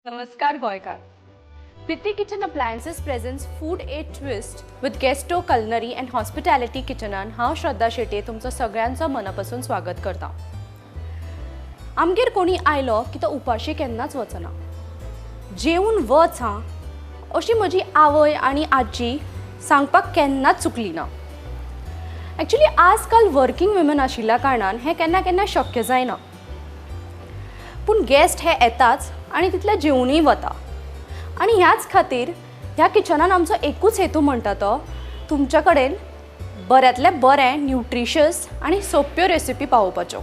Namaskar Goikar. Priti Kitchen Appliances presents Food a Twist with Guesto Culinary and Hospitality Kitchenan. हांव श्रद्धा शेटे तुमचं सगळ्यांचं मनापासून स्वागत करता. आमगेर कोणी आयलो की तो उपाशी केन्नाच वचना. जेवून वच हां अशी म्हजी आवय आनी आजी सांगपाक केन्नाच चुकली ना. एक्चुअली आजकाल वर्किंग वुमन आशिल्ल्या कारणान हें केन्ना केन्ना शक्य जायना. पूण गेस्ट हे येताच आनी तितले जेवणूय वता आनी ह्याच खातीर ह्या किचनान आमचो एकूच हेतू म्हणटा तो तुमच्या कडेन बऱ्यांतले बरें न्यूट्रिशियस आनी सोप्यो रेसिपी पावोवपाच्यो.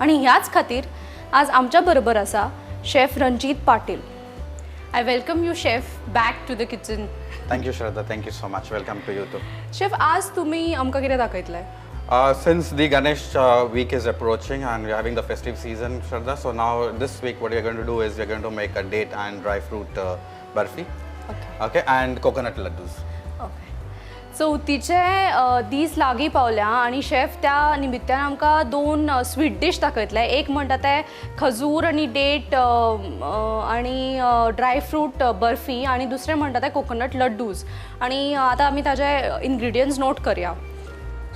आनी ह्याच खातीर आज आमच्या बरोबर आसा chef Ranjit Patil. I welcome you chef back to the kitchen. Thank you, Shraddha. Thank you so much. Welcome to you too. Chef आज तुमी आमकां कितें दाखयतले? Since the Ganesh week is approaching and we're having the festive season, Shraddha, so now this week what we're going to do is we're going to make a date and dry fruit barfi. Okay, and coconut laddus. Okay. चवथीचे दीस लागीं पावल्या आनी chef त्या निमित्तान आमकां दोन sweet dish दाखयतले. एक म्हणटा ते खजूर आनी डेट आनी ड्राय फ्रूट बर्फी आनी दुसरें म्हणटा ते कोकोनट लड्डूज. आनी आतां आमी ताजे इंग्रेडियंट्स नोट करया.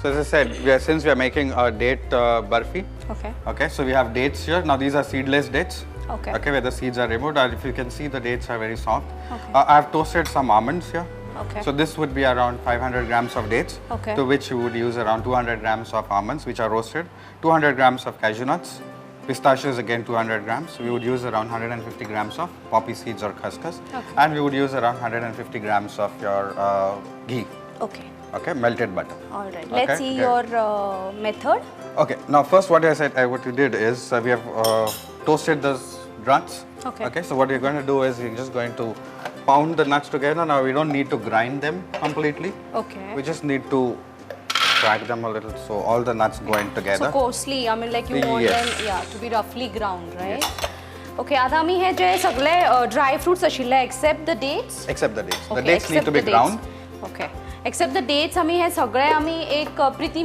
So as I said, since we are making a date barfi. Okay. Okay, so we have dates here. Now these are seedless dates. Okay. Okay, where the seeds are removed. And if you can see, the dates are very soft. Okay. I have toasted some almonds here. Okay. So this would be around 500 grams of dates, Okay. to which you would use around 200 grams of almonds, which are roasted, 200 grams of cashew nuts, pistachios again 200 grams. We would use around 150 grams of poppy seeds or khaskhas, Okay. and we would use around 150 grams of your ghee. Okay. Okay, melted butter. All right. Okay, Let's see okay. your method. Okay, now first what I said, what we did is we have toasted the nuts. Okay. Okay, so what we're going to do is we're just going to pound the nuts together. Now we don't need to grind them completely. Okay. We just need to crack them a little so all the nuts go in together. So coarsely, I mean like you want Yes. them to be roughly ground, right? Okay, आता आमी हे जे सगळे dry fruits आशिल्ले except the dates. Except the dates. Okay, The dates need except to be the dates. ground. Okay. Except the dates आमी हे सगळे आमी एक Priti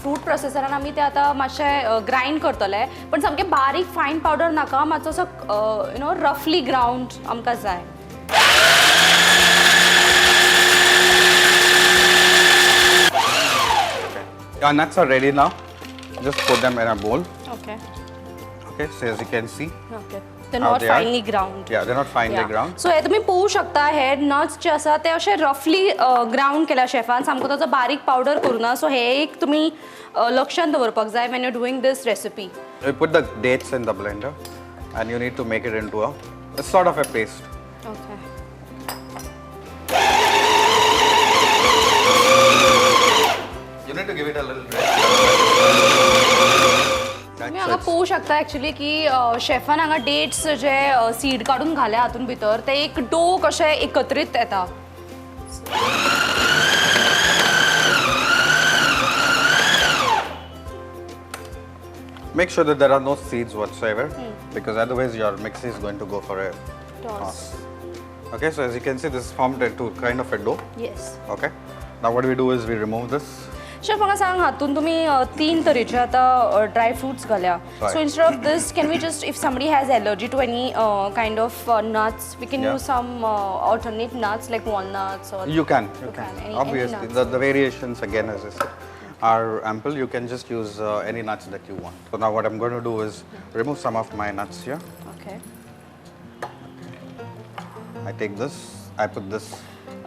fruit प्रोसेसरान आमी ते आता मातशे ग्राइंड करतले. पण सामके बारीक फायन पावडर नाका, मातसो असो रफली ग्राउंड आमकां जाय. Our nuts are ready now. Just put them in a bowl. Okay. Okay, so as you can see. Okay. They're how not they are. finely ground. Yeah, they're not finely ground. सो हे तुमी पळोवंक शकता हे nuts जे आसा ते अशे रफली ground केल्या chiffon, सामको ताचो बारीक पावडर करूना. सो हे एक तुमी लक्षात दवरपाक जाय when you're doing this recipe. You put the dates in the blender and you need to make it into a sort of a paste. Okay. You need to give it a little rest. तुम्ही हांगा पळोवंक शकता actually की chiffon हांगा dates जे seed काडून घाल्या हातून भितर ते एक डो कशे एकत्रीत येता. Make sure that there are no seeds whatsoever, because otherwise your mix is going to go for a Toss. Okay, so as you can see, this is formed into kind of a dough. Yes. Okay. Now what we do is we remove this. Chef म्हाका सांग हातून तुमी तीन तरेचे आता dry fruits घाल्या. Right. So instead of this can we just if somebody has allergy to any kind of nuts we can Yeah. use some alternate nuts like walnuts or You can. Any Obviously, nuts. the variations again, as I said, are ample. You can just use any nuts that you want. So now what I'm going to do is remove some of my nuts here. Okay. I take this. I put this.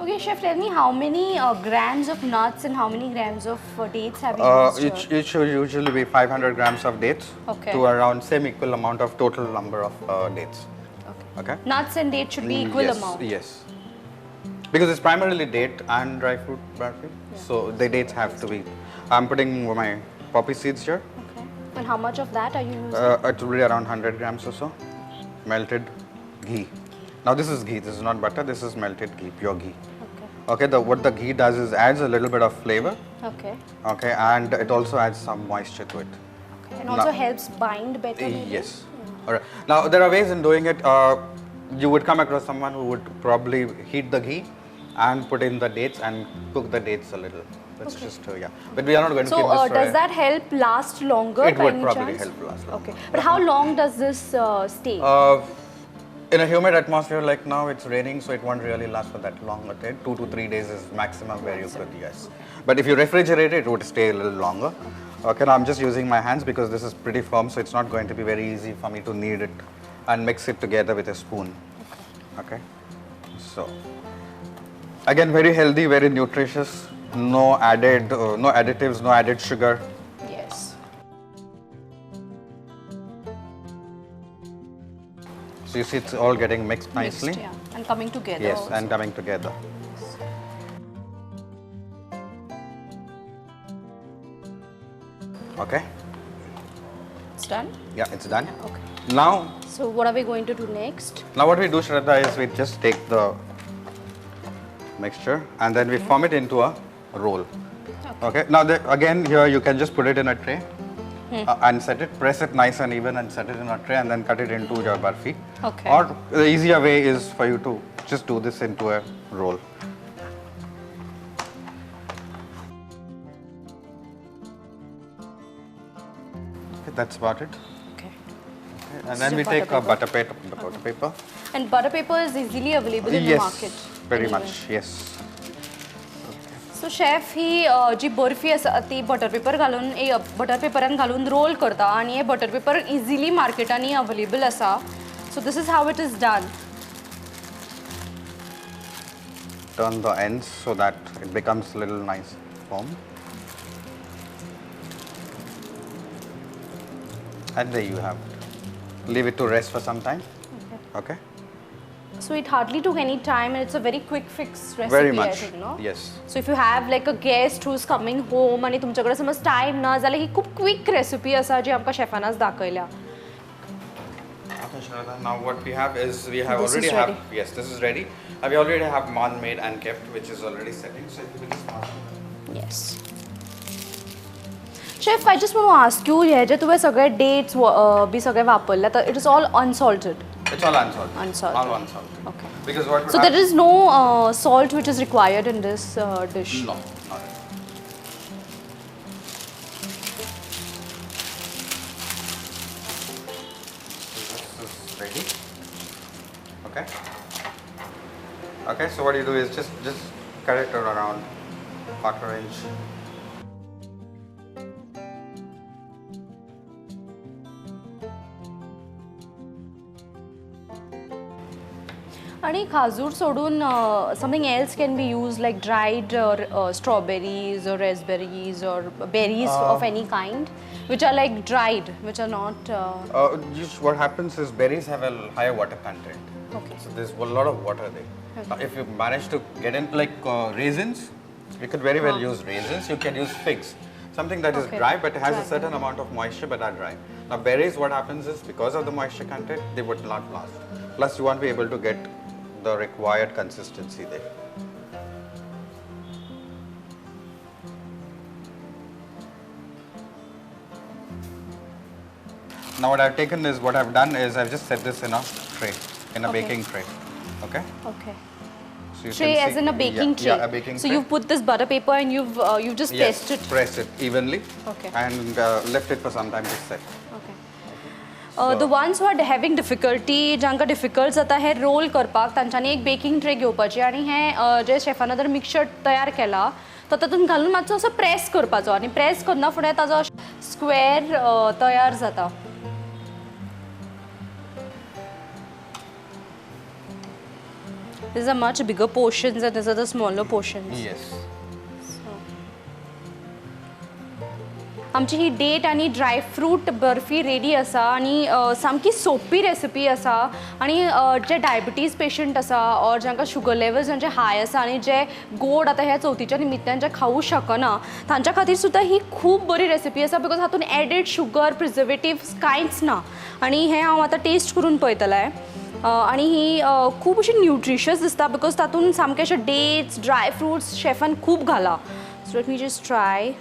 Okay, chef, tell me how many grams of nuts and how many grams of dates have you used? It should usually be 500 grams of dates Okay. to around same equal amount of total number of dates. Okay. Okay. Nuts and dates should be equal yes, amount. Yes. Because it's primarily date and dry fruit barfi, so the dates have to be. I'm putting my poppy seeds here. Okay. And how much of that are you using? It will be around 100 grams or so. Melted ghee. Now this is ghee. This is not butter. This is melted ghee, pure ghee. Okay. Okay. What the ghee does is adds a little bit of flavor. Okay. Okay, and it also adds some moisture to it. Okay. And also helps bind better. maybe? Yes. All right. Now there are ways in doing it. You would come across someone who would probably heat the ghee and put in the dates and cook the dates a little. That's just yeah. But we are not going to So keep this for does that help last longer? It by would any probably chance? help last longer. Okay. But how long does this stay? In a humid atmosphere like now, it's raining, so it won't really last for that long. Okay, 2 to 3 days is maximum where you could, yes. But if you refrigerate it, it would stay a little longer. Okay, now I'm just using my hands because this is pretty firm, so it's not going to be very easy for me to knead it and mix it together with a spoon. Okay, so again, very healthy, very nutritious. No additives, no added sugar. Yes. So you see, it's all getting mixed nicely. Mixed, yeah. And coming together. Yes, also. and coming together. Okay. It's done? Yeah, it's done. Okay. Now, So what are we going to do next? now what we do, Shraddha, is we just take the mixture and then we form it into a roll. Okay. Now, again, here you can just put it in a tray and set it, press it nice and even and set it in a tray and then cut it into your barfi. Okay. Or the easier way is for you to just do this into a roll. Okay, that's about it. Okay. And then we Butter take a paper. butter paper. And butter paper is easily available in the Yes, market. very anyway. much, yes. So chef ही जी बर्फी आसा ती butter paper घालून butter पेपरान घालून roll करता आणि हे बटर पेपर इजिली मार्केटांनी अवेलेबल आसा so this is how it is done Turn the ends so that it becomes a little nice foam. And there you have it. Leave it to rest for some time. Okay. So it hardly took any time and it's a very quick fix recipe Very I much. think, no? Yes. So if you have like a guest who's coming home आणि तुमच्याकडे समज time ना जाल्यार ही खूप quick recipe आसा जी आमकां शेफानाच दाखयल्या Okay, Shraddha. Now what we have is we have This is already ready. have yes, this is ready. We already have maan made and kept, which is already setting. So if you could just pass. Yes. Chef, I just want to ask you, हे जे तुवें सगळे dates B सगळे वापरले तर it is all unsalted It's all unsalted. Unsalted. All unsalted. Okay. Because what So there is no salt which is required in this dish. No, not at all. This is ready. Okay. Okay. So what you do is just cut it around 1/4 inch. आणि खाजूर सोडून something else can be use like dried strawberries or raspberries or berries of any kind which are like dried, which are not What happens is berries have a higher water content. Okay. So there's a lot of water there. If you manage to get in like raisins, you could very well use raisins. You can use figs. Something that is Okay. dry but has Dry. a certain amount of moisture but are dry. Now berries, what happens is because of the moisture content, they would not last. Plus you won't be able to get the required consistency there. Now what I've taken is, what I've done is I've just set this in a tray, in a Okay. baking tray. Okay? okay. So you Tray can as see- in a baking tray. Yeah, a baking so tray. you've put this butter paper and you've just Yes, pressed it. press it evenly. Okay. And left it for some time to set. Okay. The ones who are having difficulty, जांकां difficult जाता हे role करपाक तांच्यांनी एक baking tray घेवपाची आणि हे जे chiffon जर mixture तयार केला तो तातूंत घालून मातसो असो प्रेस करपाचो आणि प्रेस करना फुडें ताजो स्क्वेअर तयार जाता These are much bigger portions and these are the smaller portions. Yes. आमची ही डेट आणि ड्राय फ्रूट बर्फी रेडी आसा आणि सामकी सोपी रेसिपी आसा आणि जे डायबिटीज पेशंट आसा और जांकां शुगर लेवल्स जांचे हाय आसा आणि जे गोड आतां ह्या चवथीच्या निमित्यान जे खावूं शकना तांच्या खातीर सुद्दां ही खूब बरी रेसिपी आसा बिकॉज हातून एडेड शुगर प्रिजर्वेटिव्स कांयच ना आणि हें हांव आतां टेस्ट करून पळयतलें आणि ही खूब अशी न्यूट्रिशियस दिसता बिकॉज तातून सामके अशे डेट्स ड्राय फ्रुट्स शेफान खूब घाला so let me just try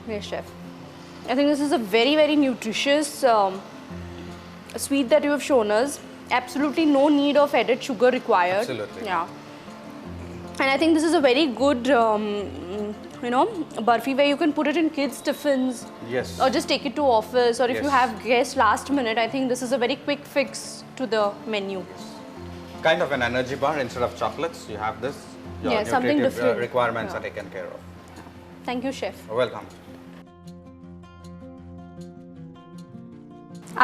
Yes, chef. I think this is a very, very nutritious sweet that you have shown us. Absolutely no need of added sugar required. Absolutely. Yeah. And I think this is a very good, barfi where you can put it in kids' tiffins. Yes. Or just take it to office. Or if you Yes. have guests last minute, I think this is a very quick fix to the menu. Kind of an energy bar instead of chocolates. You have this. Your Yeah, something nutritive, different. requirements Yeah. are taken care of. Thank you, chef. Welcome.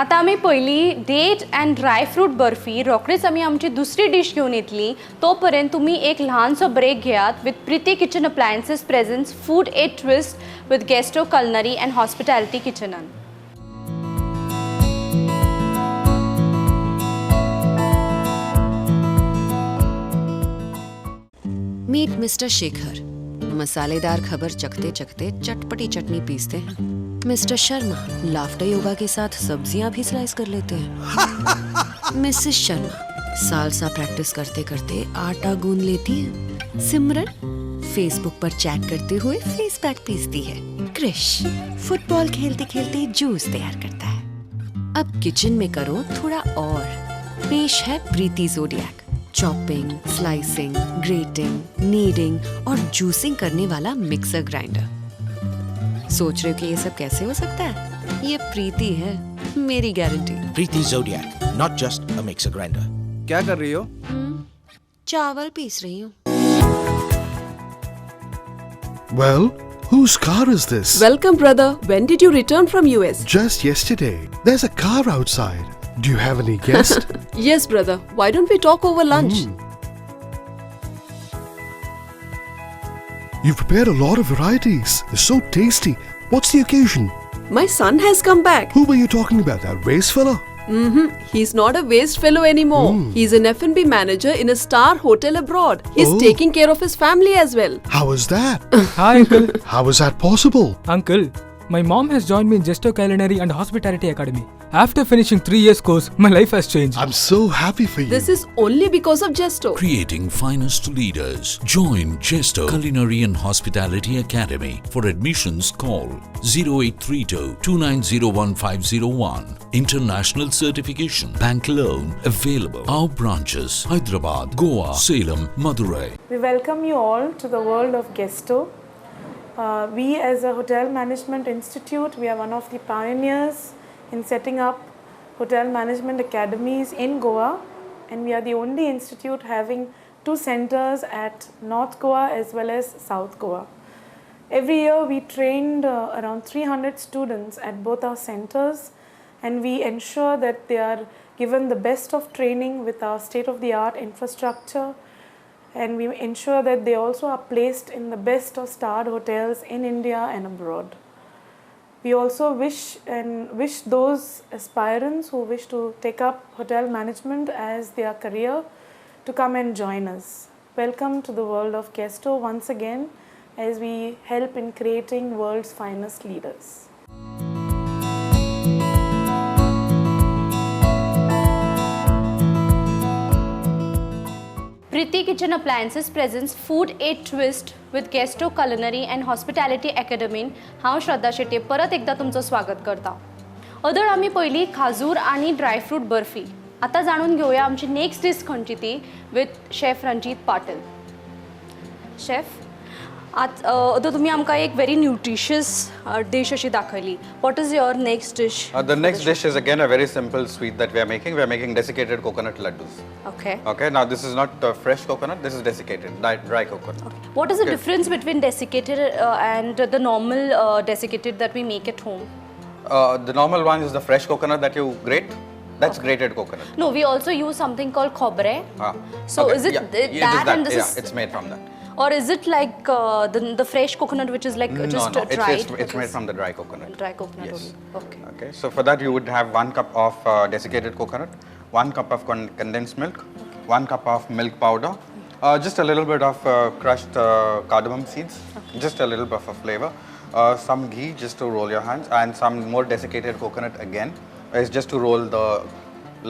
आता आम्ही पहिली date and dry fruit barfi रोखडीच आम्ही आमची दुसरी dish घेऊन येतली तोपर्यंत तुम्ही एक लहानसो ब्रेक घेयात with Preethi kitchen appliances presents food a twist with gusto culinary and hospitality किचनान. मीट मिस्टर शेखर मसालेदार खबर चखते चखते चटपटी चटनी पीसते हैं. मिस्टर शर्मा लाफ्टर योगा के साथ सब्जियां भी स्लाइस कर लेते हैं. मिसेस शर्मा सालसा प्रैक्टिस करते करते आटा गूंद लेती है. सिमरन फेसबुक पर चैट करते हुए फेस पैक पीसती है. क्रिश फुटबॉल खेलते खेलते जूस तैयार करता है. अब किचन में करो थोड़ा और. पेश है Preethi Zodiac. Chopping, slicing, grating, kneading और जूसिंग करने वाला मिक्सर ग्राइंडर. सोच रहे हो कि ये सब कैसे हो सकता है? ये प्रीति है, मेरी guarantee. Preeti Zodiac, not just a mixer grinder. क्या कर रही हो? चावल पीस रही हूँ. Well, whose car is this? Welcome, brother. When did you return from US? Just yesterday. There's a car outside. Do you have any guest? Yes, brother. Why don't we talk over lunch? You've prepared a lot of varieties. They're so tasty. What's the occasion? My son has come back. Who were you talking about? That waste fella? He's not a waste fellow anymore. He's an F&B manager in a star hotel abroad. He's Oh. taking care of his family as well. How was that? Hi, Uncle. How was that possible? Uncle, my mom has joined me in Gesto Culinary and Hospitality Academy. After finishing 3 years course, my life has changed. I'm so happy for you. This is only because of Gesto. Creating finest leaders. Join Gesto Culinary and Hospitality Academy. For admissions, call 0832 2901 International certification. Bank loan available. Our branches: Hyderabad, Goa, Salem, Madurai. We welcome you all to the world of Gesto. We as a hotel management institute, we are one of the pioneers in setting up hotel management academies in Goa, and we are the only institute having 2 centers at North Goa as well as South Goa. Every year we trained around 300 students at both our centers, and we ensure that they are given the best of training with our state-of-the-art infrastructure, and we ensure that they also are placed in the best of starred hotels in India and abroad. We also wish those aspirants who wish to take up hotel management as their career to come and join us. Welcome to the world of Gesto once again, as we help in creating world's finest leaders. Priti Kitchen Appliances presents Food a Twist with Gesto Culinary and Hospitality Academy. हांव श्रद्धा शेटे परत एकदा तुमचं स्वागत करता. अदळ आम्ही पहिली खाजूर आणि dry fruit barfi. आता जाणून घेऊया आमची नेक्स्ट डिश खंयची ती with chef Ranjit Patil. Chef, आज तुम्ही आमकां एक व्हेरी न्यूट्रिशियस डिश अशी दाखयली. What is your next dish? The next dish is again a very simple sweet that we are making. We are making desiccated coconut laddus. Okay. Okay, now this is not fresh coconut, this is desiccated, dry coconut. What is the Okay. difference between desiccated and the normal desiccated that we make at home? The normal one is the fresh coconut that you grate. That's grated coconut. No, we also use something called khobre. So Okay, is it yeah, it is that and this yeah, is, it's made from that. or is it like the fresh coconut which is like just No, dried? it's made from the dry coconut. Dry coconut Yes. only. Okay. Okay, so for that you would have 1 cup of desiccated coconut, 1 cup of condensed milk, 1 cup of milk powder, just a little bit of crushed cardamom seeds, just a little bit of flavor, some ghee just to roll your hands, and some more desiccated coconut again is just to roll the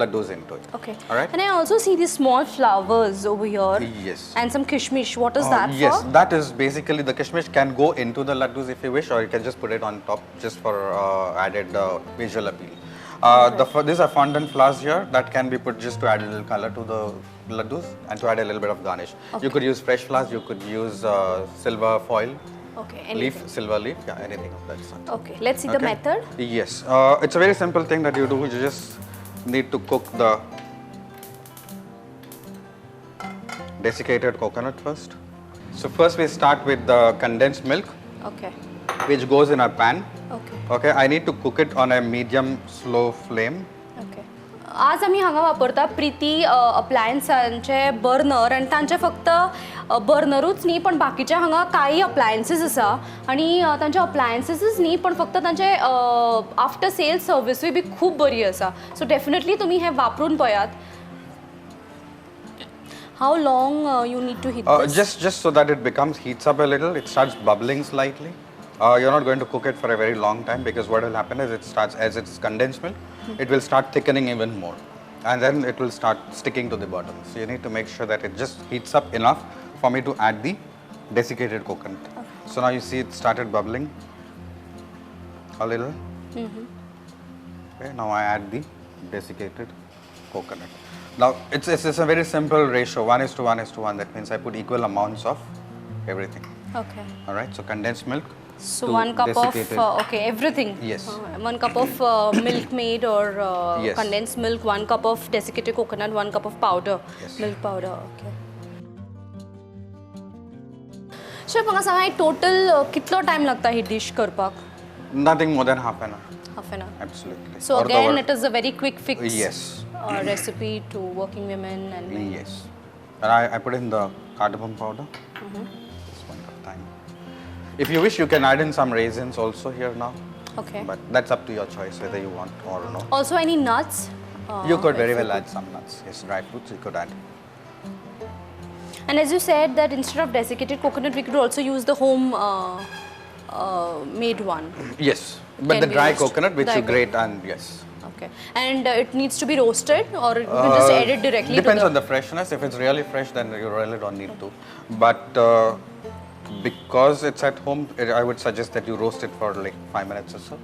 laddus into it. Okay. All right. And I also see these small flowers over here. Yes. And some kishmish. What is that Yes, for? that is basically the kishmish can go into the laddus if you wish, or you can just put it on top just for added visual appeal. These are fondant flowers here that can be put just to add a little color to the laddus and to add a little bit of garnish. You could use fresh flowers, you could use silver foil, Okay, leaf, anything. silver leaf, yeah, anything of that sort. Okay, let's see the Okay? method. Yes, it's a very simple thing that you do. You just need to cook the desiccated coconut first. So first we start with the condensed milk, Okay. which goes in a pan. Okay. Okay, I need to cook it on a medium slow flame. Okay आज आमी हांगा वापरता Priti अप्लायन्सांचे burner आनी तांचे फक्त बर्नरूच न्ही पण बाकीचे हांगा काही अप्लायन्सीस आसा आनी तांचे अप्लायन्सीसच न्ही पण फक्त तांचे आफ्टर सेल्स सर्विसूय बी खूब बरी आसा सो डेफिनेटली तुमी हे वापरून पळयात how long you need to heat Just so that it heats up a little, it starts bubbling slightly. You're not going to cook it for a very long time because what will happen is as it's condensed milk, it will start thickening even more. And then it will start sticking to the bottom. So you need to make sure that it just heats up enough for me to add the desiccated coconut. Okay. So now you see it started bubbling a little. Okay, now I add the desiccated coconut. Now it's a very simple ratio, 1:1:1. That means I put equal amounts of everything. Okay. All right, so condensed milk. So to 1 cup desiccated. of okay everything. Yes. 1 cup of milk made or Yes. condensed milk, 1 cup of desiccated coconut, 1 cup of powder, Yes. milk powder. Okay. Chef म्हाका सांगा total कितलो time लागता ही dish करपाक? Nothing more than half an hour. Half an hour. Absolutely. So Or the again, word- it is a very quick fix. Yes. Recipe to working women and men. Yes. And I put in the cardamom powder. This one cup time. If you wish, you can add in some raisins also here now. Okay. But that's up to your choice whether you want or no. Also, any nuts? You could very if well add some nuts. Yes, dry fruits you could add. And as you said that instead of desiccated coconut, we could also use the home made one. Yes. But Can the be dry roasted. coconut which Dry you grate and yes. Okay. And it needs to be roasted or you can just add it directly Depends to on the freshness. If it's really fresh, then you really don't need to. But because it's at home, I would suggest that you roast it for like 5 minutes or so.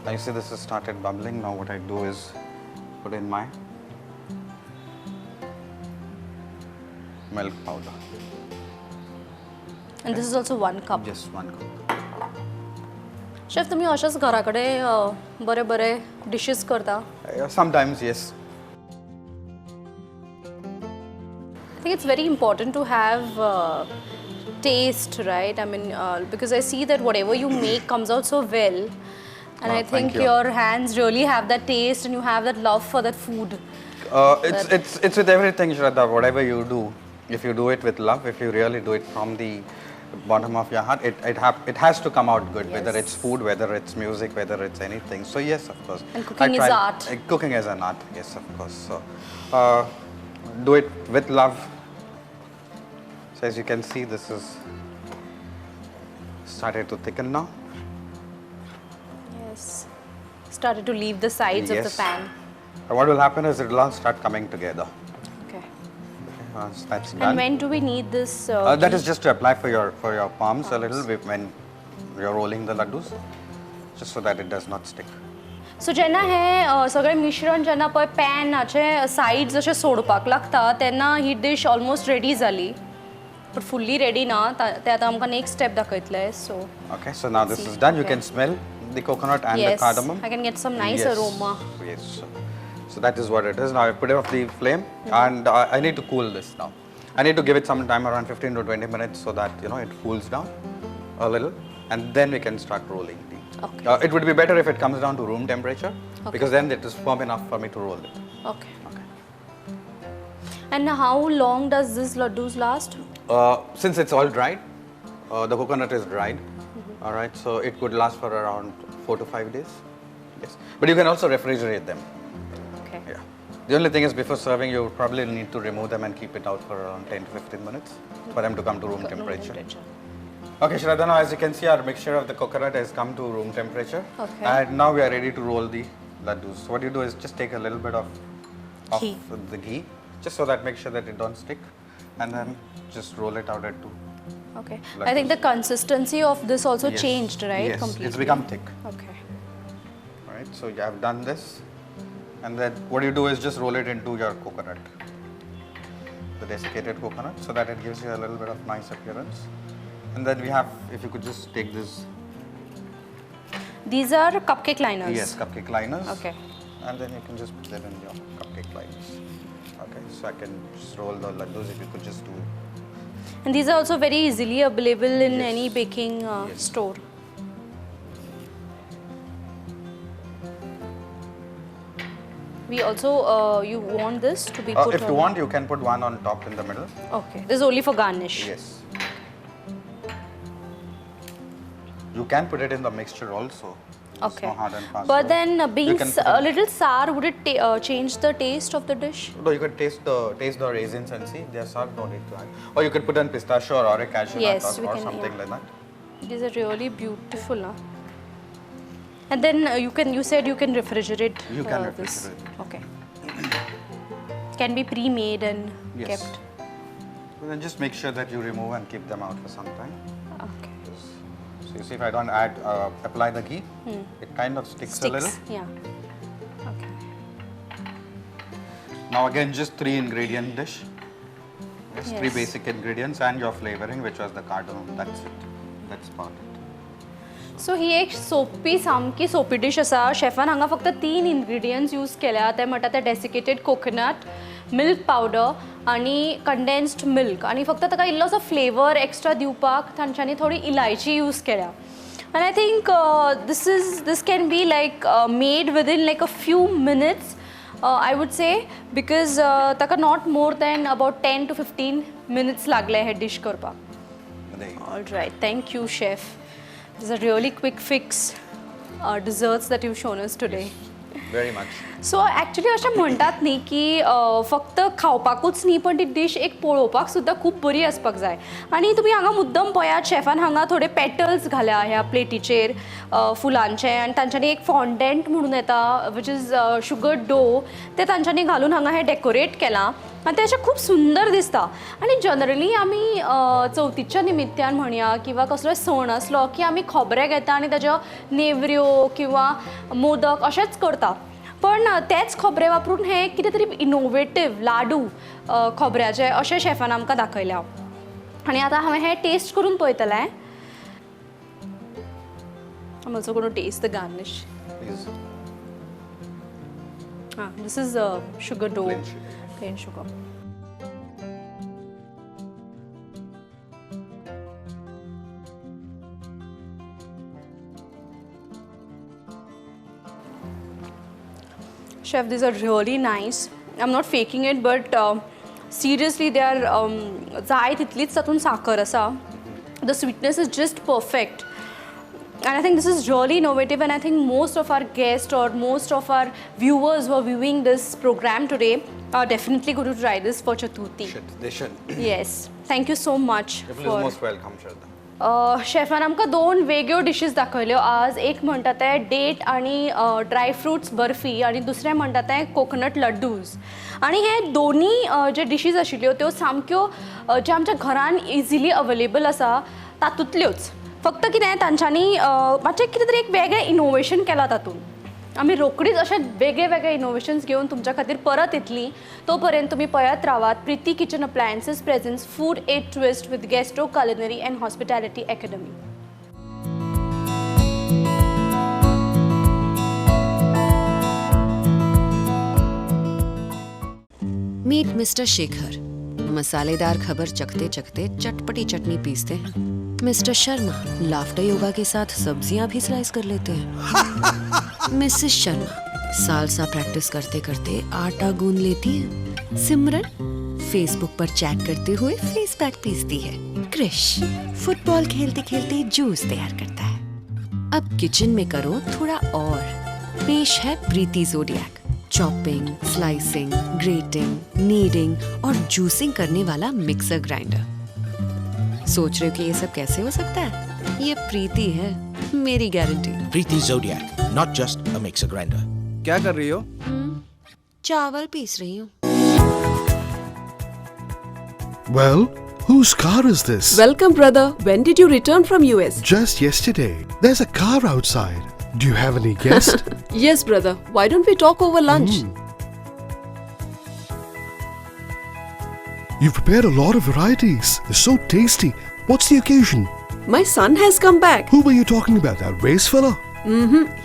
Now you see this has started bubbling. Now what I do is put in my milk powder. And this is also 1 cup. Just 1 cup. Chef तुम्ही अशाच घराकडे बरे बरे dishes करता Sometimes, yes. I think it's very important to have taste, right? I mean, because I see that whatever you make comes out so well, and I thank think you. your hands really have that taste, and you have that love for that food. It's with everything, Shraddha. Whatever you do, if you do it with love, if you really do it from the bottom of your heart, it has to come out good. Yes. Whether it's food, whether it's music, whether it's anything. So yes, of course. And cooking is art. Cooking is an art. Yes, of course. So do it with love. So as you can see, this is started to thicken now. Yes. Started to leave the sides of the Yes. pan. And what will happen is it will all start coming together. Okay. Once that's done. And when do we need this? That is just to apply for your palms a little bit when you're rolling the laddus, just so that it does not stick. सो जेन्ना हें सगळें मिश्रण जेन्ना पळय पॅनाचे sides अशे सोडपाक लागता तेन्ना ही डीश ऑलमोस्ट रेडी जाली बट फुल्ली रेडी ना ते आतां आमकां नेक्स्ट स्टेप दाखयतले सो Okay, so now this is done. You can smell the coconut and the yes cardamom. I can get some nice Yes. aroma. Yes. So that is what it is. Now I put it off the flame and I need to cool this now. I need to give it some time, around 15 to 20 minutes, so that it cools down a little, and then we can start rolling the. Okay. It would be better if it comes down to room temperature, because then it is firm enough for me to roll it. Okay. And how long does this laddus last? Since it's all dried, the coconut is dried. All right, so it could last for around 4 to 5 days. Yes, but you can also refrigerate them. Okay. Yeah. The only thing is, before serving, you probably need to remove them and keep it out for around 10 to 15 minutes for them to come to room temperature. Okay, Shraddha, now as you can see, our mixture of the coconut has come to room temperature. Okay. And now we are ready to roll the laddus. So what you do is just take a little bit of Ghee. the ghee, just so that make sure that it don't stick, and then just roll it out at 2. Okay. Laddus. I think the consistency of this also Yes. changed, right? Yes, Completely. it's become thick. Okay. All right, so you have done this, and then what you do is just roll it into your coconut, the desiccated coconut, so that it gives you a little bit of nice appearance. And then we have, if you could just take this. These are cupcake liners. Yes, cupcake liners. Okay. And then you can just put them in your cupcake liners. Okay, so I can just roll the laddus if you could just do. And these are also very easily available in Yes. any baking Yes. store. We also, you want this to be put If on? you want, you can put one on top in the middle. Okay, this is only for garnish. Yes. You can put it in the mixture also. It's Okay. not hard and fast. But then being You can put a it- little sour, would it change the taste of the dish? No, you could taste the raisins and see they are sour. No need to add. Or you could put in pistachio or a cashew Yes, nut we or can, something yeah. like that. These are really beautiful. Huh? And then you said you can refrigerate You can this. refrigerate. Okay. Can be pre-made and Yes. kept. And then just make sure that you remove and keep them out for some time. Okay. So you see, if I don't apply the ghee, it kind of sticks a little. Yeah. Okay. Now again, just 3 ingredient dish. Yes, 3 Yes. basic ingredients and your flavoring, which was the cardamom. That's it. That's about it. सो ही एक सोपी सामकी सोपी dish आसा. Chiffon हांगा फक्त 3 ingredients use केल्या. ते म्हणटा ते डेसिकेटेड कोकोनट, मिल्क पावडर आनी कंडेन्स्ड मिल्क आनी फक्त ताका इल्लोसो फ्लेवर एक्स्ट्रा दिवपाक तांच्यांनी थोडी इलायची यूज केल्या. And I think this can be like made within like a few minutes, I would say, because taka not more than about 10 to 15 minutes lagle हे dish करपाक. There you go. All right, thank you, chef. These are really quick fix desserts that you've shown us today. Very much. So actually अशें म्हणटात न्ही की फक्त खावपाकूच न्ही पण ती डीश एक पळोवपाक सुद्दां खूब बरी आसपाक जाय. आनी तुमी हांगा मुद्दम पळयात शेफान हांगा थोडे पेटल्स घाल्या ह्या प्लेटीचेर फुलांचे आनी तांच्यांनी एक फॉन्डेंट म्हणून येता वीच इज शुगर डो ते तांच्यांनी घालून हांगा हें डेकोरेट केलां आनी तें अशें खूब सुंदर दिसता. आनी जनरली आमी चवथीच्या निमित्यान म्हणया किंवा कसलोय सण आसलो की आमी खोबरें घेता आनी ताज्यो नेवऱ्यो किंवा मोदक अशेंच करता. पण तेच खोबरें वापरून हे कितें तरी इनोवेटीव लाडू खोबऱ्याचे अशें शेफान आमकां दाखयल्या. आनी आतां हांवें हें टेस्ट करून पळयतलें. I am also going to taste the garnish. Please. This is sugar dough. Plain sugar. Plain sugar. Chef, these are really nice. I'm not faking it, but seriously, they are जाय तितलीच तातूंत साखर आसा. The sweetness is just perfect. And I think this is really innovative, and I think most of our guests or most of our viewers who are viewing this program today are definitely going to try this for Chaturthi. They should. Yes. Thank you so much. You're for most welcome, Shraddha. Chiffon आमकां 2 वेगळ्यो dishes दाखयल्यो आज. एक म्हणटा ते date आनी dry fruits barfi आनी दुसरें म्हणटा ते कोकोनट लड्डूज. आनी हे दोनी जे डिशीज आशिल्ल्यो त्यो सामक्यो जे आमच्या घरान इजिली अवेलेबल आसा तातूंतल्योच. फक्त कितें तांच्यांनी मातशें कितें तरी एक वेगळें इनोवेशन केलां तातूंत. आमी रोकडीच अशे वेगळे वेगळे इनोवेशन्स घेवन तुमच्या खातीर परत येतली. तोपर्यंत तुम्ही पळयत रावात Preeti kitchen appliances presents food a twist with Gastro culinary and hospitality academy. Meet mister Shekhar मसालेदार खबर चखते चखते चटपटी चटनी पीसते हैं. मिस्टर शर्मा लाफ्टर योगा के साथ सब्जियां भी स्लाइस कर लेते हैं. मिसेस शर्मा सालसा प्रैक्टिस करते करते आटा गूंद लेती है. सिमरन फेसबुक पर चैट करते हुए फेस पैक पीसती है. क्रिश फुटबॉल खेलते खेलते जूस तैयार करता है. अब किचन में करो थोड़ा और. पेश है Preethi Zodiac. Chopping, slicing, grating, kneading और जूसिंग करने वाला मिक्सर ग्राइंडर. सोच रहे हो कि ये सब कैसे हो सकता है? ये प्रीति है, मेरी guarantee. Preeti Zodiac, not just a mixer grinder. क्या कर रही हो? चावल पीस रही हूँ. Well, whose car is this? Welcome, brother. When did you return from US? Just yesterday. There's a car outside. Do you have any guest? Yes, brother. Why don't we talk over lunch? You've prepared a lot of varieties. They're so tasty. What's the occasion? My son has come back. Who were you talking about? That race fellow?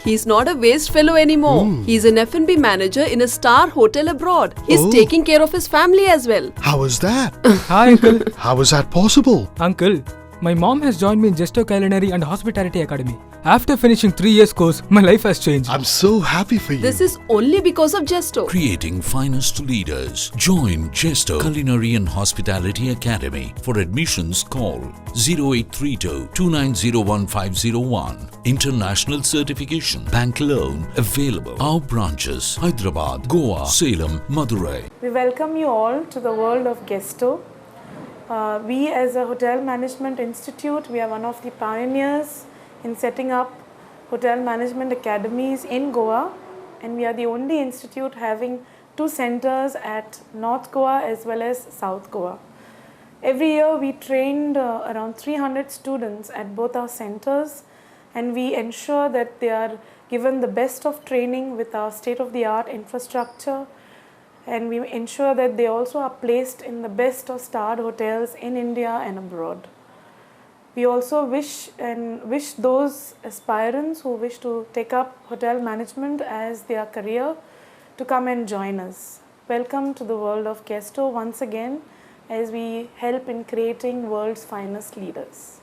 He's not a waste fellow anymore. He's an F&B manager in a star hotel abroad. He's Oh. taking care of his family as well. How was that? Hi, Uncle. How was that possible? Uncle, my mom has joined me in Gesto Culinary and Hospitality Academy. After finishing 3 years course, my life has changed. I'm so happy for you. This is only because of Gesto. Creating finest leaders. Join Chesto Culinary and Hospitality Academy. For admissions, call 0832 2901 International certification. Bank loan available. Our branches: Hyderabad, Goa, Salem, Madurai. We welcome you all to the world of Gesto. We as a hotel management institute, we are one of the pioneers in setting up hotel management academies in Goa, and we are the only institute having 2 centers at North Goa as well as South Goa. Every year we trained around 300 students at both our centers, and we ensure that they are given the best of training with our state-of-the-art infrastructure, and we ensure that they also are placed in the best of starred hotels in India and abroad. We also wish those aspirants who wish to take up hotel management as their career to come and join us. Welcome to the world of Gesto once again, as we help in creating world's finest leaders.